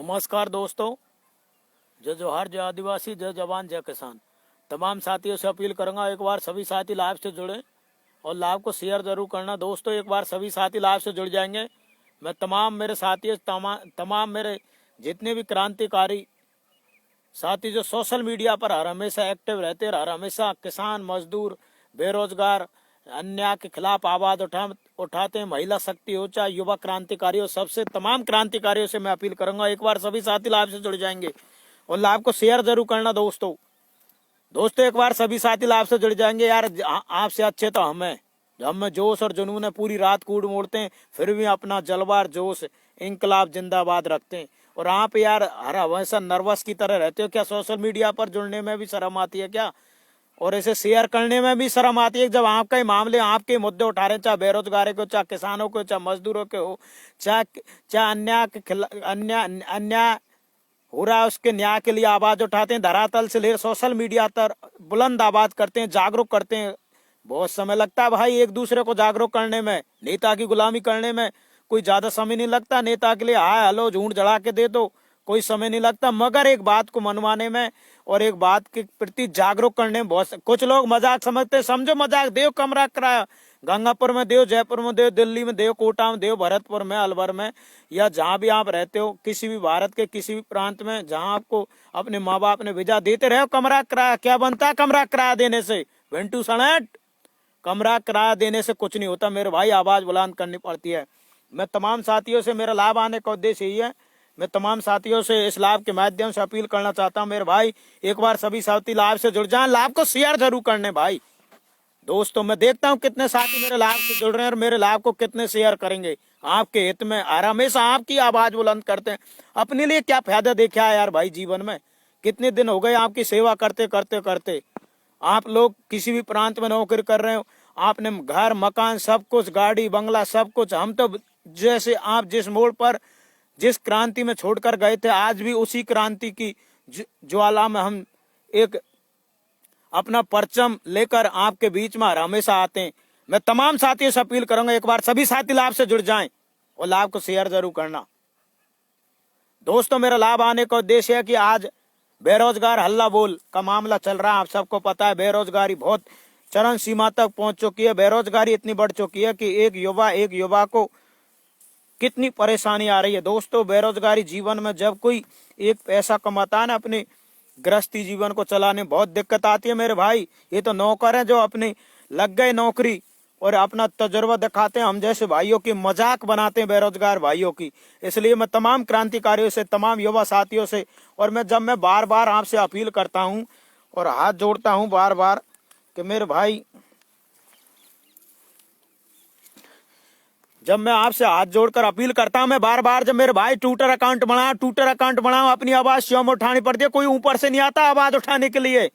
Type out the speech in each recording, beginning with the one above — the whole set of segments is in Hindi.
नमस्कार दोस्तों। जय जोहार, जय आदिवासी, जय जवान, जय किसान। तमाम साथियों से अपील करूंगा एक बार सभी साथी लाइव से जुड़े और लाइव को शेयर जरूर करना। दोस्तों एक बार सभी साथी लाइव से जुड़ जाएंगे। मैं तमाम मेरे साथी तमाम मेरे जितने भी क्रांतिकारी साथी जो सोशल मीडिया पर हर हमेशा एक्टिव रहते हैं, हर हमेशा किसान, मजदूर, बेरोजगार, अन्याय के खिलाफ आवाज उठाते हैं, महिला शक्ति हो चाहे युवा क्रांतिकारियों, सबसे तमाम क्रांतिकारियों से मैं अपील करूंगा एक बार सभी साथी लाइव से जुड़ जाएंगे और लाइव को शेयर जरूर करना। दोस्तों एक बार सभी साथी लाइव से जुड़ जाएंगे। यार आपसे अच्छे तो हम जोश और जुनून है, पूरी रात कूड़ मोड़ते हैं, फिर भी अपना जलवार जोश इंकलाब जिंदाबाद रखते हैं। और आप यार हर हमेशा नर्वस की तरह रहते हो क्या? सोशल मीडिया पर जुड़ने में भी शर्म आती है क्या? और इसे शेयर करने में भी शर्म आती है जब आपका ही मामले, आपके मुद्दे उठा रहे हैं, चाहे बेरोजगारी को, चाहे किसानों को, चाहे मजदूरों के हो, चाहे अन्याय हो रहा है उसके न्याय के लिए आवाज उठाते हैं, धरातल से लेकर सोशल मीडिया तक बुलंद आवाज करते हैं, जागरूक करते हैं। बहुत समय लगता है भाई एक दूसरे को जागरूक करने में, नेता की गुलामी करने में कोई ज्यादा समय नहीं लगता। नेता के लिए हाय हेलो झूठ जड़ा के दे दो, कोई समय नहीं लगता, मगर एक बात को मनवाने में और एक बात के प्रति जागरूक करने में बहुत कुछ लोग मजाक समझते। समझो मजाक, देव कमरा कराया, गंगापुर में देव, जयपुर में देव, दिल्ली में देव, कोटा में देव, भरतपुर में, अलवर में, या जहां भी आप रहते हो, किसी भी भारत के किसी भी प्रांत में जहां आपको अपने माँ बाप ने भेजा, देते रहे कमरा किराया। क्या बनता है कमरा किराया देने से? वेंटू सनेट, कमरा किराया देने से कुछ नहीं होता मेरे भाई, आवाज बुलंद करनी पड़ती है। मैं तमाम साथियों से, मेरा लाभ आने का उद्देश्य यही है, मैं तमाम साथियों से इस लाभ के माध्यम से अपील करना चाहता हूं मेरे भाई, एक बार सभी साथी लाभ से जुड़ जाएं, लाभ को शेयर जरूर करने भाई। दोस्तों मैं देखता हूं कितने साथी मेरे लाभ से जुड़ रहे हैं और मेरे लाभ को कितने शेयर करेंगे आपके हित में। और हमेशा आपकी आवाज बुलंद करते हैं। अपने लिए क्या फायदा देखा है यार भाई जीवन में? कितने दिन हो गए आपकी सेवा करते करते करते। आप लोग किसी भी प्रांत में नौकरी कर रहे हो, आपने घर मकान सब कुछ, गाड़ी बंगला सब कुछ। हम तो जैसे आप जिस मोड़ पर जिस क्रांति में छोड़कर गए थे, आज भी उसी क्रांति की ज्वाला में हम एक अपना परचम लेकर आपके बीच में हमेशा आते हैं। मैं तमाम साथियों से अपील करूंगा एक बार सभी साथी लाभ से जुड़ जाएं और लाभ को शेयर जरूर करना। दोस्तों मेरा लाभ आने का उद्देश्य है कि आज बेरोजगार हल्ला बोल का मामला चल रहा है। आप सबको पता है बेरोजगारी बहुत चरम सीमा तक पहुंच चुकी है। बेरोजगारी इतनी बढ़ चुकी है कि एक युवा को कितनी परेशानी आ रही है। दोस्तों बेरोजगारी जीवन में जब कोई एक पैसा कमाता है ना, अपने गृहस्थी जीवन को चलाने बहुत दिक्कत आती है मेरे भाई। ये तो नौकर है जो अपने लग गए नौकरी और अपना तजुर्बा दिखाते हैं, हम जैसे भाइयों की मजाक बनाते हैं बेरोजगार भाइयों की। इसलिए मैं तमाम क्रांतिकारियों से, तमाम युवा साथियों से, और मैं बार बार आपसे अपील करता हूं और हाथ जोड़ता हूं बार बार कि मेरे भाई, जब मैं आपसे हाथ जोड़कर अपील करता हूं मैं बार बार, जब मेरे भाई ट्विटर अकाउंट बनाओ, अपनी आवाज स्वयं उठानी पड़ती है, कोई ऊपर से नहीं आता आवाज उठाने के लिए।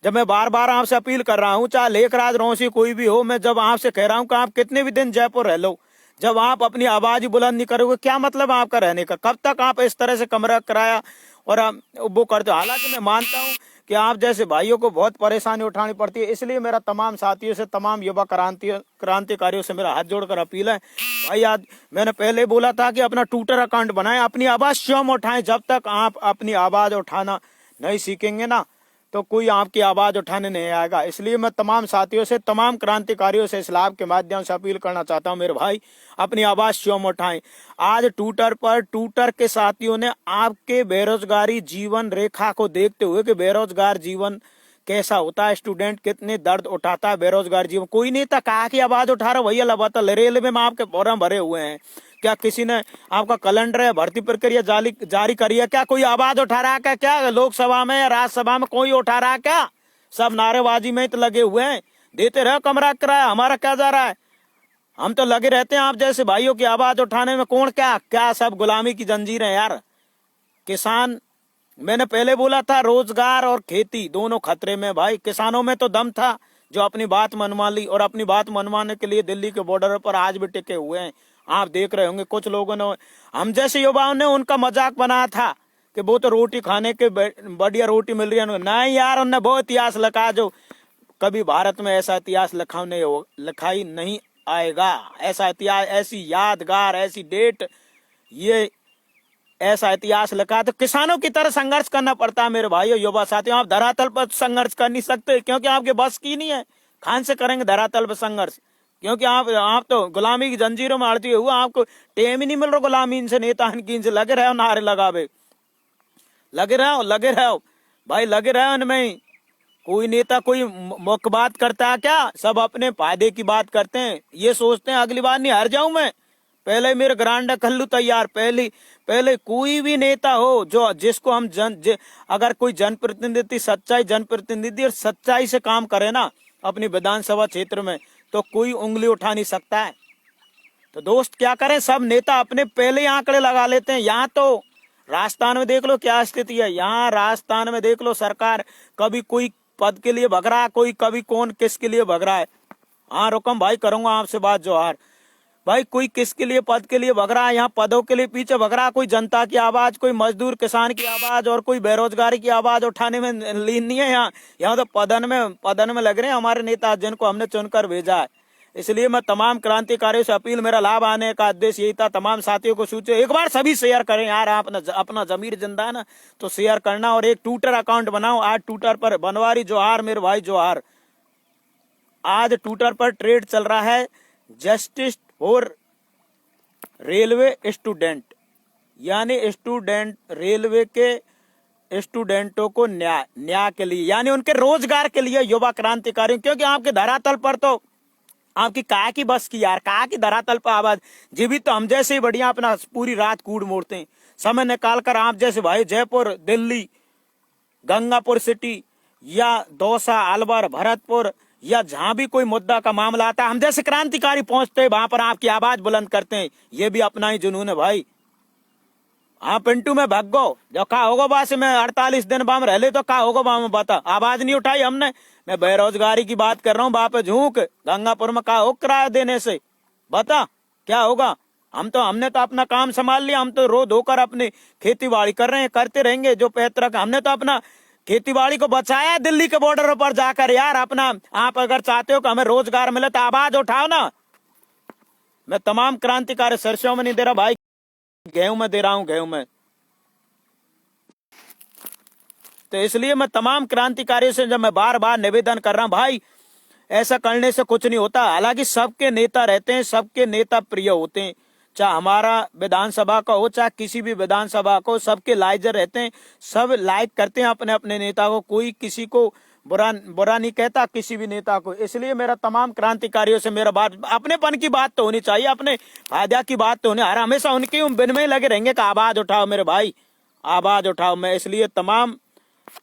जब मैं बार बार आपसे अपील कर रहा हूं, चाहे लेखराज रौसी कोई भी हो, मैं जब आपसे कह रहा हूं कि आप कितने भी दिन जयपुर रह लो, जब आप अपनी आवाज बुलंद नहीं करोगे, क्या मतलब आपका रहने का? कब तक आप इस तरह से कमरा किराया और वो करते हो? हालांकि मैं मानता हूं कि आप जैसे भाइयों को बहुत परेशानी उठानी पड़ती है। इसलिए मेरा तमाम साथियों से, तमाम युवा क्रांतिकारियों से मेरा हाथ जोड़कर अपील है भाई, आज मैंने पहले बोला था कि अपना ट्विटर अकाउंट बनाएं, अपनी आवाज स्वयं उठाएं। जब तक आप अपनी आवाज उठाना नहीं सीखेंगे ना, तो कोई आपकी आवाज उठाने नहीं आएगा। इसलिए मैं तमाम साथियों से, तमाम क्रांतिकारियों से इस लाभ के माध्यम से अपील करना चाहता हूं मेरे भाई, अपनी आवाज स्वयं उठाएं। आज ट्विटर के साथियों ने आपके बेरोजगारी जीवन रेखा को देखते हुए कि बेरोजगार जीवन कैसा होता है, स्टूडेंट कितने दर्द उठाता है बेरोजगार जीवन, कोई नहीं था कहा कि आवाज उठा रहा भैया लगातार। रेलवे में आपके फॉर्म भरे हुए हैं, क्या किसी ने आपका कैलेंडर या भर्ती प्रक्रिया जारी करी है क्या? कोई आवाज उठा रहा है क्या? लोकसभा में या राज्यसभा में कोई उठा रहा है क्या? सब नारेबाजी में तो लगे हुए हैं। देते रहो कमरा किराया, हमारा क्या जा रहा है? हम तो लगे रहते हैं आप जैसे भाइयों की आवाज उठाने में। कौन क्या सब गुलामी की जंजीर है यार। किसान, मैंने पहले बोला था, रोजगार और खेती दोनों खतरे में भाई। किसानों में तो दम था जो अपनी बात मनवा ली, और अपनी बात मनवाने के लिए दिल्ली के बॉर्डर पर आज भी टिके हुए हैं। आप देख रहे होंगे कुछ लोगों ने, हम जैसे युवाओं ने उनका मजाक बनाया था कि वो तो रोटी खाने के बढ़िया रोटी मिल रही है। नहीं यार, उनने वो इतिहास लिखा जो कभी भारत में ऐसा इतिहास लिखाई नहीं आएगा। ऐसा इतिहास, ऐसी यादगार, ऐसी डेट, ये ऐसा इतिहास लिखा है। तो किसानों की तरह संघर्ष करना पड़ता है मेरे भाइयों, युवा साथियों। आप धरातल पर संघर्ष कर नहीं सकते क्योंकि आपके बस की नहीं है। खान से करेंगे धरातल पर संघर्ष, क्योंकि आप तो गुलामी की जंजीरों में अड़ते हुए, आपको टेम ही नहीं मिल रहा गुलामी से, नेता से लगे रहे हो नारे लगावे, लगे रहो भाई, लगे रहो इनमें ही। कोई नेता कोई मुख्य बात करता है क्या? सब अपने फायदे की बात करते हैं, ये सोचते हैं अगली बार नहीं हार जाऊं मैं, पहले मेरे ग्रांडा कर लू तैयार। पहले कोई भी नेता हो जो जिसको हम अगर कोई जनप्रतिनिधि जनप्रतिनिधि और सच्चाई से काम करे ना अपनी विधानसभा क्षेत्र में, तो कोई उंगली उठा नहीं सकता है। तो दोस्त क्या करें, सब नेता अपने पहले ही आंकड़े लगा लेते हैं। यहाँ तो राजस्थान में देख लो क्या स्थिति है, यहाँ राजस्थान में देख लो सरकार कभी कोई पद के लिए भग रहा है, कोई कभी कौन किसके लिए भग रहा है। हाँ रुकम भाई, करूंगा आपसे बात जोहार भाई। कोई किसके लिए पद के लिए भग रहा है, यहाँ पदों के लिए पीछे भग रहा है, कोई जनता की आवाज, कोई मजदूर किसान की आवाज और कोई बेरोजगारी की आवाज उठाने में लीन नहीं है। यहाँ तो पदन में लग रहे हैं हमारे नेता जिनको हमने चुनकर भेजा है। इसलिए मैं तमाम क्रांतिकारियों से अपील, मेरा लाभ आने का उद्देश्य यही था, तमाम साथियों को सूचे एक बार सभी शेयर करें यार, अपना जमीर जिंदा है ना तो शेयर करना, और एक ट्विटर अकाउंट बनाओ। आज ट्विटर पर बनवारी जोहार मेरे भाई जोहार, आज ट्विटर पर ट्रेड चल रहा है जस्टिस फॉर रेलवे स्टूडेंट, यानी स्टूडेंट रेलवे के स्टूडेंटों को न्याय के लिए, यानी उनके रोजगार के लिए युवा क्रांतिकारियों। क्योंकि आपके धरातल पर तो आपकी काया की बस की यार, काया की धरातल पर आवाज जीवित तो हम जैसे ही बढ़िया अपना पूरी रात कूड़ मोड़ते हैं, समय निकाल कर आप जैसे भाई जयपुर, दिल्ली, गंगापुर सिटी या दौसा, अलवर, भरतपुर या जहां भी कोई मुद्दा का मामला आता है, हम जैसे क्रांतिकारी पहुंचते हैं वहां पर आपकी आवाज बुलंद करते हैं। ये भी अपना ही जुनून है भाई। हाँ पिंटू में भगो जो कहा होगा बास में 48 दिन बाम रह ले तो कहा होगा बाम बता, आवाज नहीं उठाई हमने। मैं बेरोजगारी की बात कर रहा हूँ, बाप झूक गंगापुर में कहा हो किराया देने से, बता क्या होगा। हमने तो अपना काम संभाल लिया, हम तो रो धोकर अपनी खेती बाड़ी कर रहे हैं, करते रहेंगे जो पैतृक, हमने तो अपना खेती बाड़ी को बचाया दिल्ली के बॉर्डर पर जाकर यार। अपना आप अगर चाहते हो कि हमें रोजगार मिले तो आवाज उठाओ ना। मैं तमाम क्रांतिकारी सरसों में नहीं दे रहा भाई, गेहूं में दे रहा हूं, गेहूं में। तो इसलिए मैं तमाम क्रांतिकारियों से जब मैं बार बार निवेदन कर रहा हूं भाई, ऐसा करने से कुछ नहीं होता। हालांकि सबके नेता रहते हैं, सबके नेता प्रिय होते हैं, चाहे हमारा विधानसभा का हो चाहे किसी भी विधानसभा को, सबके लाइजर रहते हैं, सब लाइक करते हैं अपने अपने नेता को, कोई किसी को बुरा नहीं कहता किसी भी नेता को। इसलिए मेरा तमाम क्रांतिकारियों से मेरा बात, अपनेपन की बात तो होनी चाहिए, अपने फायदा की बात तो होनी, हमेशा उनके बिन में लगे रहेंगे कि आवाज उठाओ मेरे भाई, आवाज उठाओ। मैं इसलिए तमाम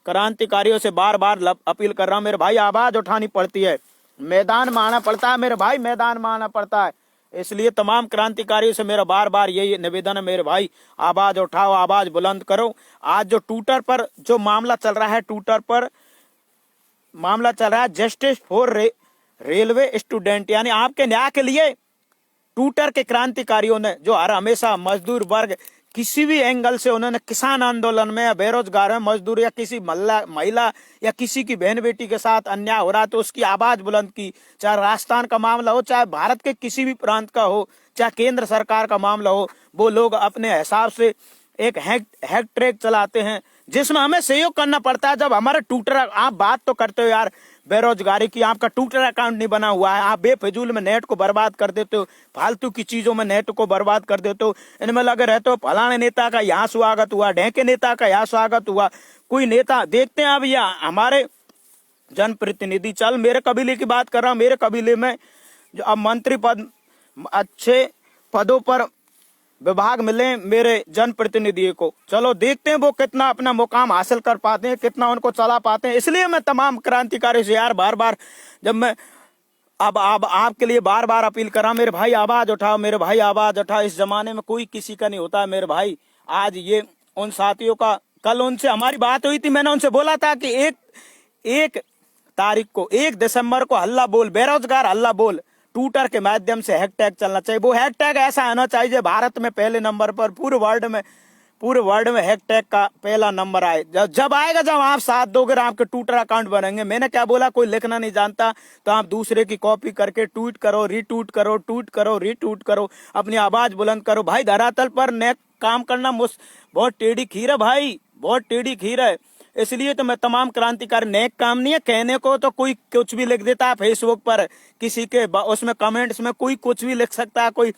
क्रांतिकारियों से बार बार अपील कर रहा हूँ मेरे भाई, आवाज उठानी पड़ती है, मैदान में आना पड़ता है मेरे भाई, मैदान में आना पड़ता है। इसलिए तमाम क्रांतिकारियों से मेरा बार बार यही निवेदन है मेरे भाई, आवाज उठाओ, आवाज बुलंद करो। आज जो ट्विटर पर जो मामला चल रहा है, ट्विटर पर मामला चल रहा है जस्टिस फॉर रेलवे स्टूडेंट, यानी आपके न्याय के लिए ट्विटर के क्रांतिकारियों ने जो हमेशा मजदूर वर्ग किसी भी एंगल से उन्होंने किसान आंदोलन में या बेरोजगार में मजदूर या किसी महिला या किसी की बहन बेटी के साथ अन्याय हो रहा है तो उसकी आवाज बुलंद की। चाहे राजस्थान का मामला हो, चाहे भारत के किसी भी प्रांत का हो, चाहे केंद्र सरकार का मामला हो, वो लोग अपने हिसाब से एक हैक ट्रैक चलाते हैं जिसमें हमें सहयोग करना पड़ता है। जब हमारे ट्विटर, आप बात तो करते हो यार बेरोजगारी की, आपका ट्विटर अकाउंट नहीं बना हुआ है, आप बेफिजूल में नेट को बर्बाद कर देते हो, फालतू की चीजों में नेट को बर्बाद कर देते हो, इनमें लगे रहते हो। फलाने नेता का यहाँ स्वागत हुआ, ढेंके नेता का यहाँ स्वागत हुआ, कोई नेता देखते हैं। अब ये हमारे जनप्रतिनिधि, चल मेरे कबीले की बात कर रहा हूँ, मेरे कबीले में जो अब मंत्री पद, अच्छे पदों पर विभाग मिले मेरे जनप्रतिनिधि को, चलो देखते हैं वो कितना अपना मुकाम हासिल कर पाते हैं, कितना उनको चला पाते हैं। इसलिए मैं तमाम क्रांतिकारी से यार बार बार, जब मैं अब आपके लिए बार बार अपील कर रहा हूं मेरे भाई, आवाज उठाओ मेरे भाई, आवाज उठाओ। इस जमाने में कोई किसी का नहीं होता है मेरे भाई। आज ये उन साथियों का, कल उनसे हमारी बात हुई थी, मैंने उनसे बोला था कि एक तारीख को, 1 दिसंबर को हल्ला बोल, बेरोजगार हल्ला बोल ट्विटर के माध्यम से हैशटैग चलना चाहिए। वो हैशटैग ऐसा आना चाहिए भारत में पहले नंबर पर, पूरे वर्ल्ड में हैशटैग का पहला नंबर आए। जब आएगा, जब आप साथ दोगे, आपके ट्विटर अकाउंट बनेंगे। मैंने क्या बोला, कोई लिखना नहीं जानता तो आप दूसरे की कॉपी करके ट्वीट करो, रीट्वीट करो, ट्वीट करो, रीट्वीट करो, अपनी आवाज बुलंद करो भाई। धरातल पर काम करना बहुत टेढ़ी खीर है भाई, बहुत टेढ़ी खीर है। इसलिए तो मैं तमाम क्रांतिकारी, नेक काम नहीं है कहने को, तो कोई कुछ भी लिख देता है फेसबुक पर, किसी के उसमें कमेंट्स में कोई कुछ भी लिख सकता है, कोई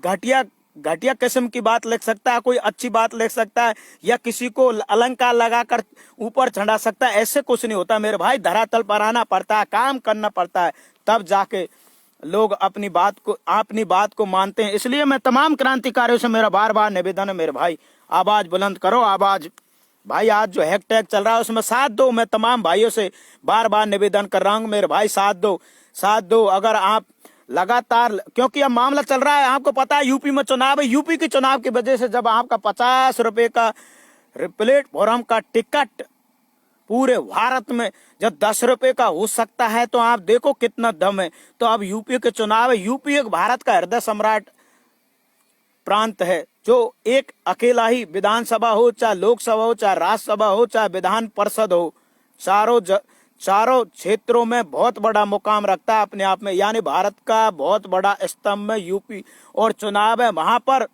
घटिया घटिया किस्म की बात लिख सकता है, कोई अच्छी बात लिख सकता है, या किसी को अलंकार लगाकर ऊपर चढ़ा सकता है। ऐसे कुछ नहीं होता मेरे भाई, धरातल पर आना पड़ता है, काम करना पड़ता है, तब जाके लोग अपनी बात को मानते हैं। इसलिए मैं तमाम क्रांतिकारियों से मेरा बार बार निवेदन है मेरे भाई, आवाज बुलंद करो, आवाज भाई। आज जो हैशटैग चल रहा है उसमें साथ दो, मैं तमाम भाइयों से बार बार निवेदन कर रहा हूँ मेरे भाई, साथ दो, साथ दो। अगर आप लगातार, क्योंकि अब मामला चल रहा है, आपको पता है यूपी में चुनाव है, यूपी के चुनाव की वजह से जब आपका 50 रुपए का प्लेटफॉर्म का टिकट पूरे भारत में जब 10 रुपए का हो सकता है, तो आप देखो कितना दम है। तो अब यूपी के चुनाव है, यूपी एक भारत का हृदय सम्राट प्रांत है, जो एक अकेला ही विधानसभा हो, चाहे लोकसभा हो, चाहे राज्यसभा हो, चाहे विधान परिषद हो, चारों क्षेत्रों में बहुत बड़ा मुकाम रखता है अपने आप में, यानी भारत का बहुत बड़ा स्तंभ में यूपी। और चुनाव है वहां पर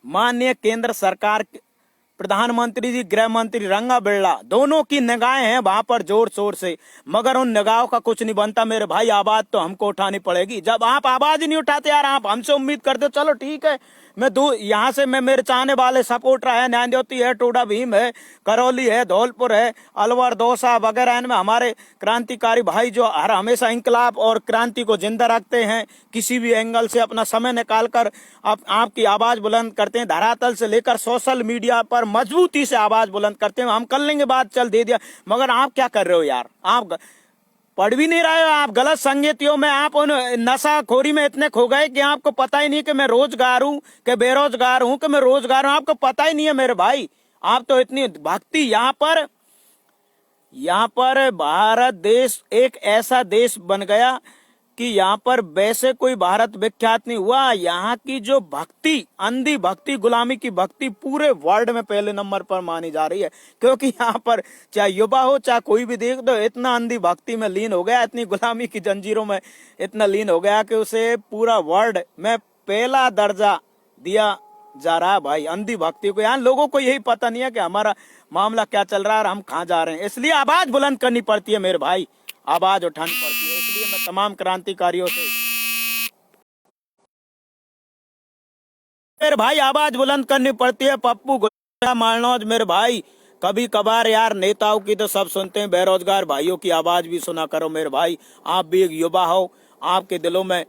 माननीय केंद्र सरकार के प्रधानमंत्री जी, गृह मंत्री रंगा बिरला, दोनों की निगाहें हैं वहां पर जोर शोर से, मगर उन निगाहों का कुछ नहीं बनता मेरे भाई। आवाज तो हमको उठानी पड़ेगी। जब आप आवाज नहीं उठाते यार, आप हमसे उम्मीद करते हो चलो ठीक है, मैं यहाँ से मैं मेरे चाहने वाले सपोर्टर है, न्याय ज्योति है, टोडा भीम है, करौली है, धौलपुर है, अलवर, दौसा वगैरह, इनमें हमारे क्रांतिकारी भाई जो हर हमेशा इंकलाब और क्रांति को जिंदा रखते हैं, किसी भी एंगल से अपना समय निकालकर आपकी आवाज बुलंद करते हैं, धरातल से लेकर सोशल मीडिया पर मजबूती से आवाज बुलंद करते हैं। हम कर लेंगे बात, चल दे दिया, मगर आप क्या कर रहे हो यार, आप पढ़ भी नहीं रहे हो, आप गलत संगतियों में, आप उन नशाखोरी में इतने खो गए कि आपको पता ही नहीं कि मैं रोजगार हूं कि बेरोजगार हूं कि मैं रोजगार हूं, आपको पता ही नहीं है मेरे भाई। आप तो इतनी भक्ति, यहाँ पर भारत देश एक ऐसा देश बन गया कि यहाँ पर वैसे कोई भारत विख्यात नहीं हुआ। यहाँ की जो भक्ति, अंधी भक्ति, गुलामी की भक्ति पूरे वर्ल्ड में पहले नंबर पर मानी जा रही है, क्योंकि यहाँ पर चाहे युवा हो चाहे कोई भी देख दो, इतना अंधी भक्ति में लीन हो गया, इतनी गुलामी की जंजीरों में इतना लीन हो गया कि उसे पूरा वर्ल्ड में पहला दर्जा दिया जा रहा है भाई, अंधी भक्ति को। यहाँ लोगों को यही पता नहीं है कि हमारा मामला क्या चल रहा है और हम कहाँ जा रहे हैं। इसलिए आवाज बुलंद करनी पड़ती है मेरे भाई, आवाज उठानी पड़ती है। इसलिए मैं तमाम क्रांतिकारियों से मेरे भाई आवाज बुलंद करनी पड़ती है। पप्पू मारनौज मेरे भाई, कभी कभार यार नेताओं की तो सब सुनते हैं, बेरोजगार भाइयों की आवाज भी सुना करो मेरे भाई। आप भी एक युवा हो, आपके दिलों में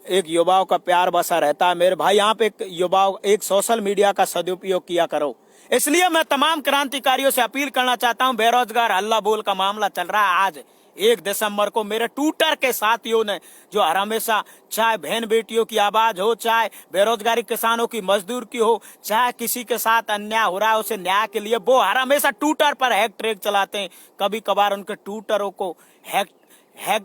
एक युवाओं का प्यार बसा रहता है मेरे भाई। आप एक सोशल मीडिया का सदुपयोग किया करो। इसलिए मैं तमाम क्रांतिकारियों से अपील करना चाहता हूं, बेरोजगार हल्ला बोल का मामला चल रहा है। आज 1 दिसंबर को मेरे ट्विटर के साथियों ने, जो हर हमेशा चाहे बहन बेटियों की आवाज हो, चाहे बेरोजगारी किसानों की, मजदूर की हो, चाहे किसी के साथ अन्याय हो रहा है उसे न्याय के लिए, वो हर हमेशा ट्विटर पर हैक चलाते हैं। कभी कभार उनके ट्विटरों को हैक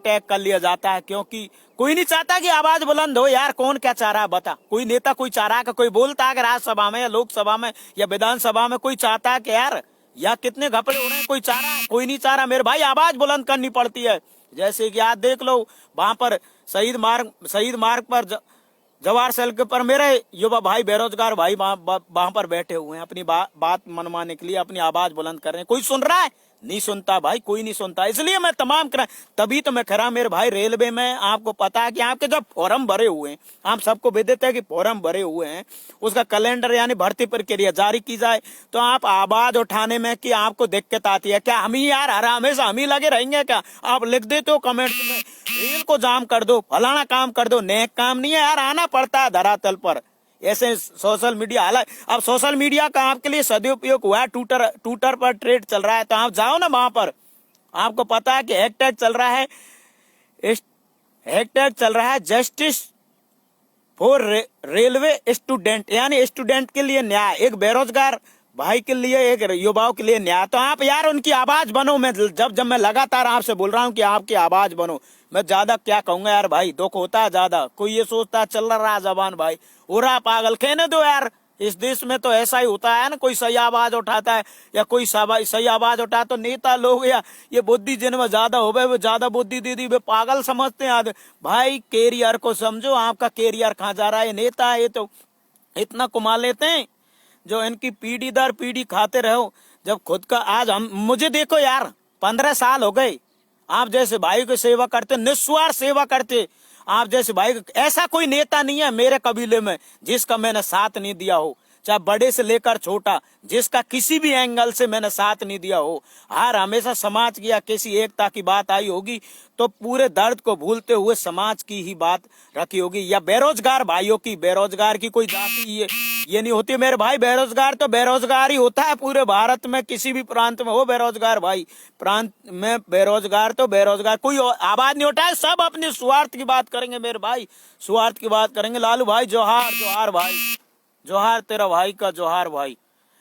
टैग कर लिया जाता है, क्योंकि कोई नहीं चाहता कि आवाज बुलंद हो। यार कौन क्या चाह रहा है बता, कोई नेता कोई चाह रहा है कि कोई बोलता है कि राज्यसभा में या लोकसभा में या विधानसभा में कोई चाहता है कि यार या कितने घपले हो रहे हैं, कोई चाह रहा है? कोई नहीं चाह रहा मेरे भाई। आवाज बुलंद करनी पड़ती है। जैसे कि आज देख लो, वहां पर शहीद मार्ग पर जवाहर सड़क पर मेरे युवा भाई, बेरोजगार भाई वहां पर बैठे हुए हैं, अपनी बात मनवाने के लिए अपनी आवाज बुलंद कर रहे हैं। कोई सुन रहा है? नहीं सुनता भाई, कोई नहीं सुनता। इसलिए मैं तभी तो मैं खड़ा मेरे भाई रेलवे में, आपको पता है कि आपके जब फॉर्म भरे हुए हैं, आप सबको भेज देते हैं कि फॉर्म भरे हुए हैं, उसका कैलेंडर यानी भर्ती प्रक्रिया जारी की जाए, तो आप आवाज उठाने में कि आपको दिक्कत आती है क्या? हम ही यार हमेशा हम ही लगे रहेंगे क्या? आप लिख देते हो कमेंट में, रेल को जाम कर दो, फलाना काम कर दो। नेक काम नहीं है यार, आना पड़ता है धरातल पर। ऐसे सोशल मीडिया, हालांकि अब सोशल मीडिया का आपके लिए सदुपयोग हुआ है, ट्विटर पर ट्रेड चल रहा है, तो आप जाओ ना वहां पर। आपको पता है कि हैशटैग चल रहा है जस्टिस फॉर रेलवे स्टूडेंट, यानी स्टूडेंट के लिए न्याय, एक बेरोजगार भाई के लिए, एक युवाओं के लिए न्याय। तो आप यार उनकी आवाज बनो। मैं जब मैं लगातार आपसे बोल रहा हूँ कि आपकी आवाज बनो, मैं ज्यादा क्या कहूंगा यार भाई, दुख होता है ज्यादा। कोई ये सोचता है चल रहा जबान भाई, हो रहा पागल, कहने दो यार। इस देश में तो ऐसा ही होता है ना, कोई सही आवाज उठाता है या कोई सही आवाज उठाता तो नेता लोग या ये बुद्धि जिनमें ज्यादा हो गए, वो ज्यादा बुद्धि दे दी, वे पागल समझते हैं भाई। कैरियर को समझो, आपका कैरियर कहाँ जा रहा है? नेता है ये तो इतना कमा लेते हैं जो इनकी पीढ़ी दर पीढ़ी खाते रहो, जब खुद का आज हम मुझे देखो यार 15 साल हो गए, आप जैसे भाई की सेवा करते, निस्वार्थ सेवा करते, आप जैसे भाई ऐसा कोई नेता नहीं है मेरे कबीले में जिसका मैंने साथ नहीं दिया हो, चाहे बड़े से लेकर छोटा, जिसका किसी भी एंगल से मैंने साथ नहीं दिया हो। हर हमेशा समाज की या किसी एकता की बात आई होगी तो पूरे दर्द को भूलते हुए समाज की ही बात रखी होगी। या बेरोजगार भाइयों की, बेरोजगार की कोई जाति ये नहीं होती मेरे भाई। बेरोजगार तो बेरोजगार ही होता है पूरे भारत में, किसी भी प्रांत में हो बेरोजगार भाई, प्रांत में बेरोजगार तो बेरोजगार, कोई आवाज नहीं उठाए, सब अपने स्वार्थ की बात करेंगे मेरे भाई, स्वार्थ की बात करेंगे। लालू भाई जोहार, जोहार भाई, जोहार तेरा भाई का जोहार भाई।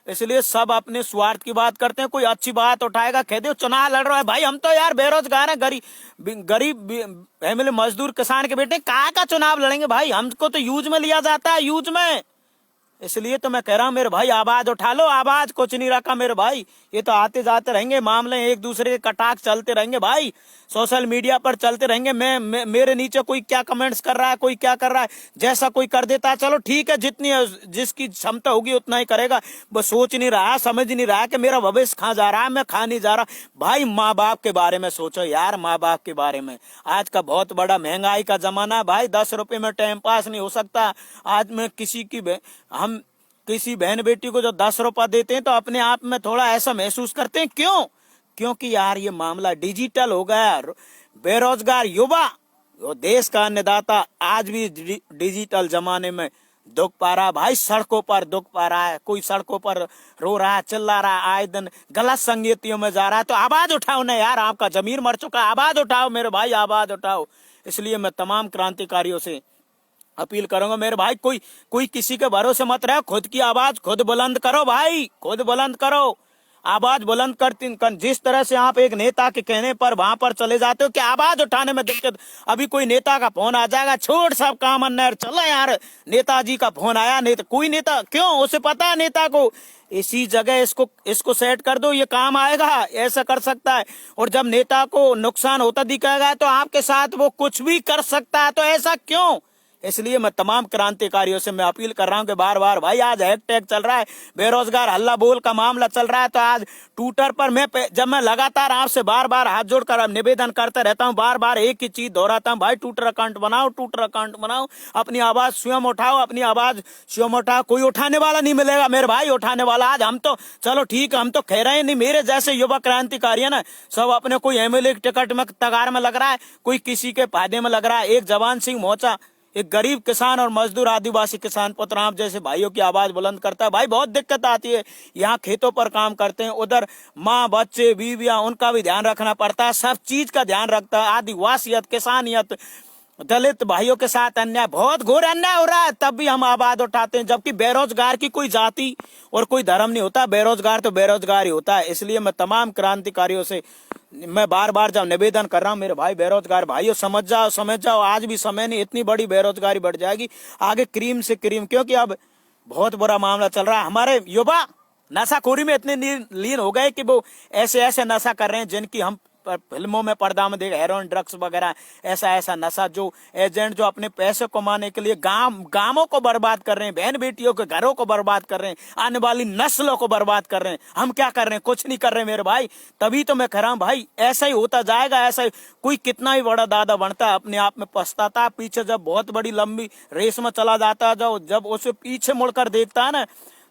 इसलिए सब अपने स्वार्थ की बात करते हैं, कोई अच्छी बात उठाएगा कह दे चुनाव लड़ रहा है भाई, हम तो यार बेरोजगार हैं, गरीब फैमिली मजदूर किसान के बेटे कहाँ का चुनाव लड़ेंगे भाई, हमको तो यूज में लिया जाता है, यूज में। इसलिए तो मैं कह रहा हूं मेरे भाई आवाज उठा लो, आवाज कुछ नहीं रखा मेरे भाई, ये तो आते जाते रहेंगे मामले, एक दूसरे के कटाक्ष चलते रहेंगे भाई, सोशल मीडिया पर चलते रहेंगे। मेरे नीचे कोई क्या कमेंट्स कर रहा है, कोई क्या कर रहा है, जैसा कोई कर देता है चलो ठीक है, जितनी जिसकी क्षमता होगी उतना ही करेगा। बस सोच नहीं रहा, समझ नहीं रहा कि मेरा भविष्य कहाँ जा रहा है, मैं खा नहीं जा रहा भाई। माँ बाप के बारे में सोचो यार, माँ बाप के बारे में। आज का बहुत बड़ा महंगाई का जमाना है भाई, 10 रुपए में टाइम पास नहीं हो सकता। आज में हम किसी बहन बेटी को जो 10 रुपया देते हैं तो अपने आप में थोड़ा ऐसा महसूस करते हैं, क्यों? क्योंकि यार ये मामला डिजिटल हो गया। बेरोजगार युवा, वो देश का अन्नदाता, आज भी डिजिटल जमाने में दुख पा रहा भाई, सड़कों पर दुख पा रहा है, कोई सड़कों पर रो रहा है, चिल्ला रहा है, आए दिन गलत संगतियों में जा रहा है। तो आवाज उठाओ ना यार, आपका जमीर मर चुका है, आवाज उठाओ मेरे भाई, आवाज उठाओ। इसलिए मैं तमाम क्रांतिकारियों से अपील करूंगा मेरे भाई, कोई किसी के भरोसे मत रहो, खुद की आवाज खुद बुलंद करो भाई, खुद बुलंद करो, आवाज बुलंद करती। जिस तरह से आप एक नेता के कहने पर वहां पर चले जाते हो कि आवाज उठाने में दिक्कत, अभी कोई नेता का फोन आ जाएगा, छोड़ सब काम अन्य, चलो यार नेताजी का फोन आया, कोई नेता, क्यों? उसे पता है नेता को इसी जगह इसको सेट कर दो, ये काम आएगा, ऐसा कर सकता है। और जब नेता को नुकसान होता दिखेगा तो आपके साथ वो कुछ भी कर सकता है, तो ऐसा क्यों? इसलिए मैं तमाम क्रांतिकारियों से मैं अपील कर रहा हूं कि बार बार भाई, आज हैशटैग चल रहा है, बेरोजगार हल्ला बोल का मामला चल रहा है, तो आज ट्विटर पर जब मैं लगातार आपसे बार बार हाथ जोड़कर निवेदन करता रहता हूं, बार बार एक ही चीज दोहराता हूं, भाई ट्विटर अकाउंट बनाओ, ट्विटर अकाउंट बनाओ, अपनी आवाज स्वयं उठाओ, अपनी आवाज स्वयं उठाओ। कोई उठाने वाला नहीं मिलेगा मेरे भाई, उठाने वाला आज हम तो चलो ठीक है, हम तो कह रहे हैं नहीं, मेरे जैसे युवा क्रांतिकारी है ना, सब अपने कोई एमएलए टिकट में तगार में लग रहा है, कोई किसी के फायदे में लग रहा है। एक जवान सिंह मोचा एक गरीब किसान और मजदूर आदिवासी किसान पुत्र आप जैसे भाइयों की आवाज बुलंद करता है भाई, बहुत दिक्कत आती है। यहाँ खेतों पर काम करते हैं, उधर माँ बच्चे बीवियां, उनका भी ध्यान रखना पड़ता है, सब चीज का ध्यान रखता है। आदिवासियत, किसानियत, दलित भाइयों के साथ अन्याय, बहुत घोर अन्याय हो रहा है, तब भी हम आवाज उठाते हैं। जबकि बेरोजगार की कोई जाति और कोई धर्म नहीं होता, बेरोजगार तो बेरोजगार ही होता है। इसलिए मैं तमाम क्रांतिकारियों से मैं बार बार जब निवेदन कर रहा हूं, मेरे भाई बेरोजगार भाइयों समझ जाओ, आज भी समय नहीं, इतनी बड़ी बेरोजगारी बढ़ जाएगी आगे क्रीम से क्रीम, क्योंकि अब बहुत बुरा मामला चल रहा है। हमारे युवा नशाखोरी में इतने लीन हो गए कि वो ऐसे ऐसे नशा कर रहे हैं जिनकी हम फिल्मों में पर्दा में देख, हेरोइन, ड्रग्स वगैरह, ऐसा नशा, जो एजेंट जो अपने पैसे कमाने के लिए गांवों को बर्बाद कर रहे हैं, बहन बेटियों के घरों को बर्बाद कर रहे हैं, आने वाली नस्लों को बर्बाद कर रहे हैं। हम क्या कर रहे हैं? कुछ नहीं कर रहे मेरे भाई। तभी तो मैं कह रहा हूं भाई, ऐसा ही होता जाएगा, ऐसा ही कोई कितना ही बड़ा दादा बनता है अपने आप में पछताता है, पीछे जब बहुत बड़ी लंबी रेस में चला जाता है, जब उसे पीछे मुड़कर देखता है ना,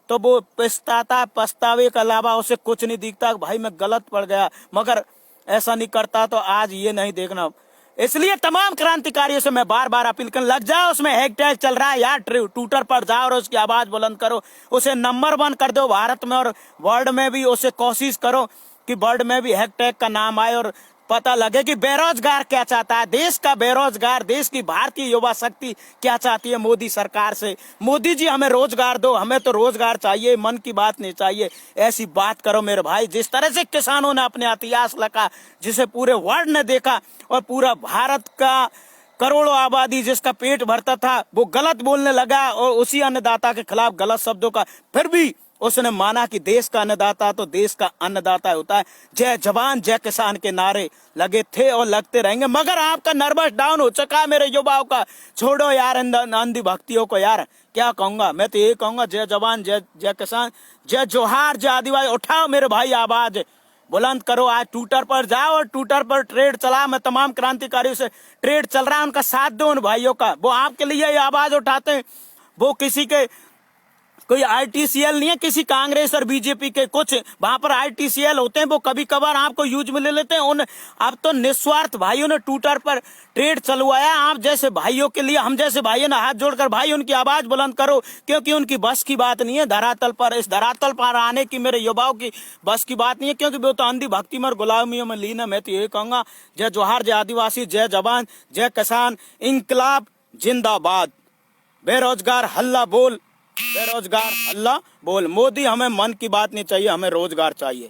तो वो पछताता, पछतावे के अलावा उसे कुछ नहीं दिखता, भाई मैं गलत पड़ गया, मगर ऐसा नहीं करता तो आज ये नहीं देखना। इसलिए तमाम क्रांतिकारियों से मैं बार बार अपील कर, लग जाओ उसमें, हैशटैग चल रहा है यार, ट्विटर पर जाओ और उसकी आवाज बुलंद करो, उसे नंबर 1 कर दो भारत में, और वर्ल्ड में भी उसे कोशिश करो कि वर्ल्ड में भी हैशटैग का नाम आए और पता लगे कि बेरोजगार क्या चाहता है, देश का बेरोजगार, देश की भारतीय युवा शक्ति क्या चाहती है मोदी सरकार से। मोदी जी हमें रोजगार दो, हमें तो रोजगार चाहिए, मन की बात नहीं चाहिए। ऐसी बात करो मेरे भाई, जिस तरह से किसानों ने अपने इतिहास लिखा, जिसे पूरे वर्ल्ड ने देखा, और पूरा भारत का करोड़ों आबादी जिसका पेट भरता था वो गलत बोलने लगा और उसी अन्नदाता के खिलाफ गलत शब्दों का, फिर भी उसने माना कि देश का अन्नदाता तो देश का अन्नदाता होता है। जय जवान जय किसान के नारे लगे थे और लगते रहेंगे, मगर आपका नर्वस डाउन हो चुका है मेरे युवाओं का। छोड़ो यार अंधी भक्तियों को यार, क्या कहूंगा मैं तो ये कहूंगा, जय जवान जय जय किसान, जय जोहार जय आदिवासी। उठाओ मेरे भाई आवाज बुलंद करो, आज ट्विटर पर जाओ और ट्विटर पर ट्रेड चला। मैं तमाम क्रांतिकारियों से ट्रेड चल रहा है, उनका साथ दो उन भाइयों का, वो आपके लिए ये आवाज उठाते हैं। वो किसी के कोई आरटीसीएल नहीं है, किसी कांग्रेस और बीजेपी के, कुछ वहां पर आरटीसीएल होते हैं, वो कभी कभार आपको यूज में ले लेते हैं। उन अब तो निस्वार्थ भाइयों ने ट्विटर पर ट्रेड चलवाया। आप जैसे भाइयों के लिए, हम जैसे भाइयों ने हाथ जोड़कर भाई उनकी आवाज बुलंद करो, क्योंकि उनकी बस की बात नहीं है धरातल पर, इस धरातल पर आने की मेरे युवाओं की बस की बात नहीं है, क्योंकि वो तो अंधी भक्ति में और गुलामियों में लीन है। मैं तो ये कहूंगा, जय जोहार जय आदिवासी, जय जवान जय किसान, इंकलाब जिंदाबाद। बेरोजगार हल्ला बोल, बेरोजगार हल्ला बोल। मोदी हमें मन की बात नहीं चाहिए, हमें रोजगार चाहिए।